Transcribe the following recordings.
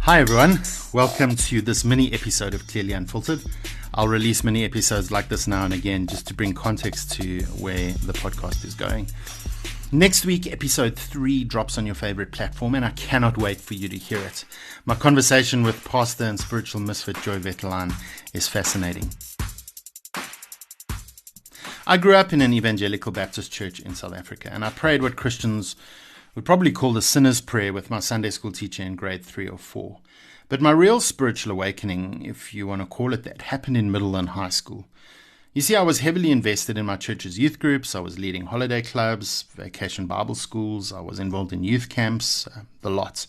Hi everyone, welcome to this mini episode of Clearly Unfiltered. I'll release mini episodes like this now and again just to bring context to where the podcast is going. Next week, episode 3 drops on your favorite platform and I cannot wait for you to hear it. My conversation with pastor and spiritual misfit Joy Vetterlein is fascinating. I grew up in an evangelical Baptist church in South Africa and I prayed what Christians would probably call the sinner's prayer with my Sunday school teacher in grade 3 or 4. But my real spiritual awakening, if you want to call it that, happened in middle and high school. You see, I was heavily invested in my church's youth groups. I was leading holiday clubs, vacation Bible schools. I was involved in youth camps, the lot.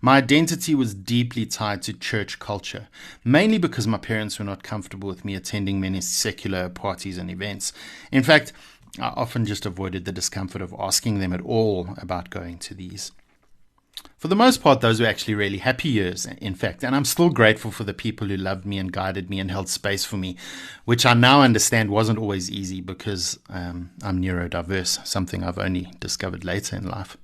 My identity was deeply tied to church culture, mainly because my parents were not comfortable with me attending many secular parties and events. In fact, I often just avoided the discomfort of asking them at all about going to these. For the most part, those were actually really happy years, in fact, and I'm still grateful for the people who loved me and guided me and held space for me, which I now understand wasn't always easy because I'm neurodiverse, something I've only discovered later in life.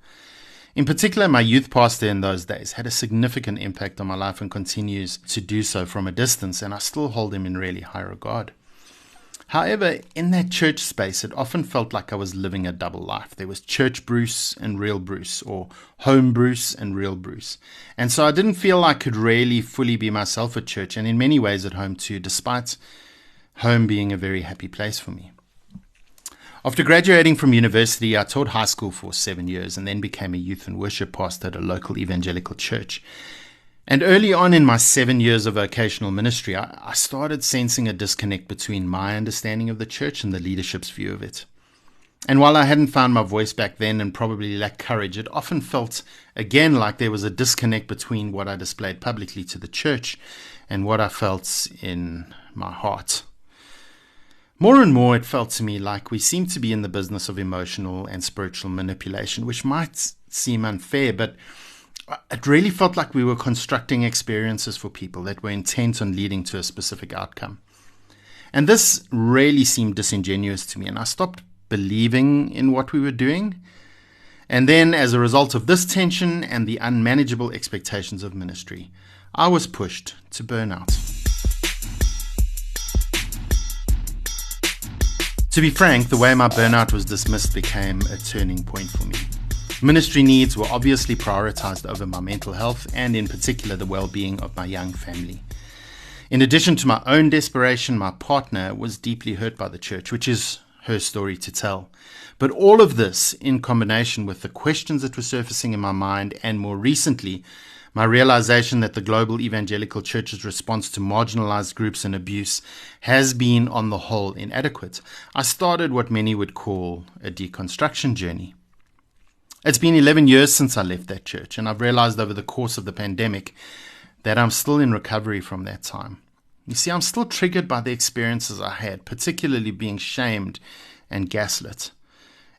In particular, my youth pastor in those days had a significant impact on my life and continues to do so from a distance, and I still hold him in really high regard. However, in that church space, it often felt like I was living a double life. There was church Bruce and real Bruce, or home Bruce and real Bruce. And so I didn't feel I could really fully be myself at church, and in many ways at home too, despite home being a very happy place for me. After graduating from university, I taught high school for 7 years and then became a youth and worship pastor at a local evangelical church. And early on in my 7 years of vocational ministry, I started sensing a disconnect between my understanding of the church and the leadership's view of it. And while I hadn't found my voice back then and probably lacked courage, it often felt again like there was a disconnect between what I displayed publicly to the church and what I felt in my heart. More and more, it felt to me like we seem to be in the business of emotional and spiritual manipulation, which might seem unfair, but it really felt like we were constructing experiences for people that were intent on leading to a specific outcome. And this really seemed disingenuous to me, and I stopped believing in what we were doing. And then, as a result of this tension and the unmanageable expectations of ministry, I was pushed to burnout. To be frank, the way my burnout was dismissed became a turning point for me. Ministry needs were obviously prioritized over my mental health and in particular the well-being of my young family. In addition to my own desperation, my partner was deeply hurt by the church, which is her story to tell. But all of this, in combination with the questions that were surfacing in my mind and more recently, my realization that the global evangelical church's response to marginalized groups and abuse has been on the whole inadequate, I started what many would call a deconstruction journey. It's been 11 years since I left that church, and I've realized over the course of the pandemic that I'm still in recovery from that time. You see, I'm still triggered by the experiences I had, particularly being shamed and gaslit.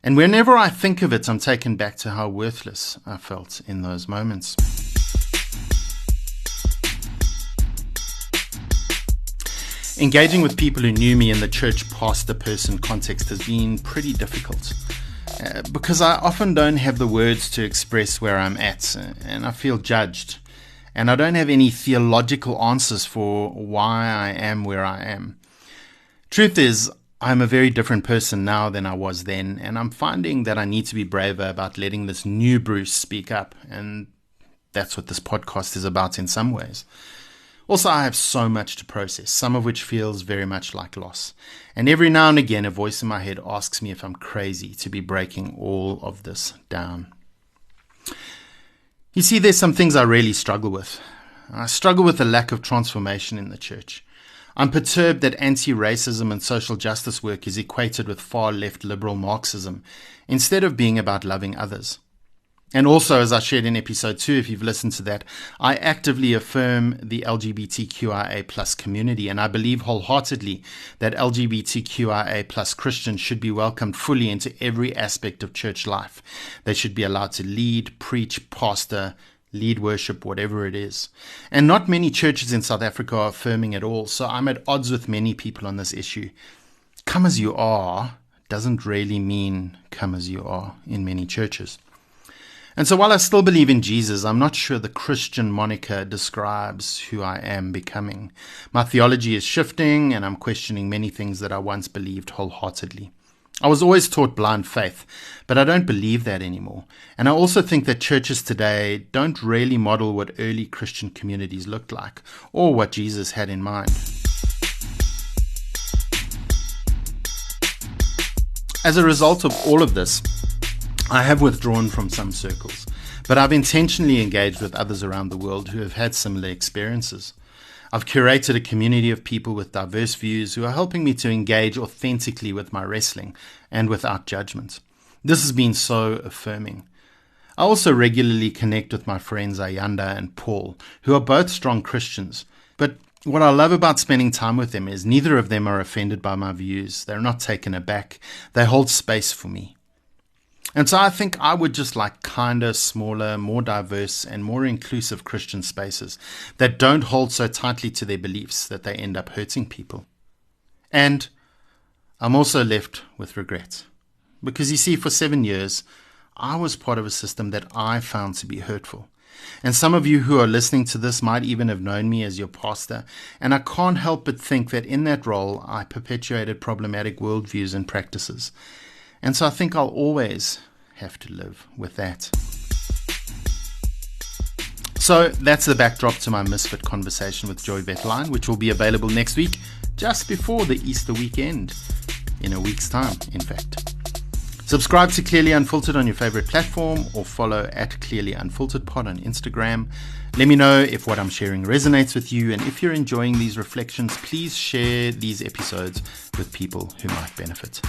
And whenever I think of it, I'm taken back to how worthless I felt in those moments. Engaging with people who knew me in the church pastor-person context has been pretty difficult. Because I often don't have the words to express where I'm at, and I feel judged. And I don't have any theological answers for why I am where I am. Truth is, I'm a very different person now than I was then, and I'm finding that I need to be braver about letting this new Bruce speak up, and that's what this podcast is about in some ways. Also, I have so much to process, some of which feels very much like loss. And every now and again, a voice in my head asks me if I'm crazy to be breaking all of this down. You see, there's some things I really struggle with. I struggle with the lack of transformation in the church. I'm perturbed that anti-racism and social justice work is equated with far-left liberal Marxism, instead of being about loving others. And also, as I shared in episode 2, if you've listened to that, I actively affirm the LGBTQIA+ community, and I believe wholeheartedly that LGBTQIA+ Christians should be welcomed fully into every aspect of church life. They should be allowed to lead, preach, pastor, lead worship, whatever it is. And not many churches in South Africa are affirming at all, so I'm at odds with many people on this issue. Come as you are doesn't really mean come as you are in many churches. And so while I still believe in Jesus, I'm not sure the Christian moniker describes who I am becoming. My theology is shifting, and I'm questioning many things that I once believed wholeheartedly. I was always taught blind faith, but I don't believe that anymore. And I also think that churches today don't really model what early Christian communities looked like, or what Jesus had in mind. As a result of all of this, I have withdrawn from some circles, but I've intentionally engaged with others around the world who have had similar experiences. I've curated a community of people with diverse views who are helping me to engage authentically with my wrestling and without judgment. This has been so affirming. I also regularly connect with my friends Ayanda and Paul, who are both strong Christians, but what I love about spending time with them is neither of them are offended by my views. They're not taken aback. They hold space for me. And so I think I would just like kinder, smaller, more diverse, and more inclusive Christian spaces that don't hold so tightly to their beliefs that they end up hurting people. And I'm also left with regret. Because you see, for 7 years, I was part of a system that I found to be hurtful. And some of you who are listening to this might even have known me as your pastor, and I can't help but think that in that role, I perpetuated problematic worldviews and practices. And so I think I'll always have to live with that. So that's the backdrop to my Misfit conversation with Joy Vetline, which will be available next week, just before the Easter weekend, in a week's time, in fact. Subscribe to Clearly Unfiltered on your favorite platform, or follow @ClearlyUnfilteredPod on Instagram. Let me know if what I'm sharing resonates with you, and if you're enjoying these reflections, please share these episodes with people who might benefit.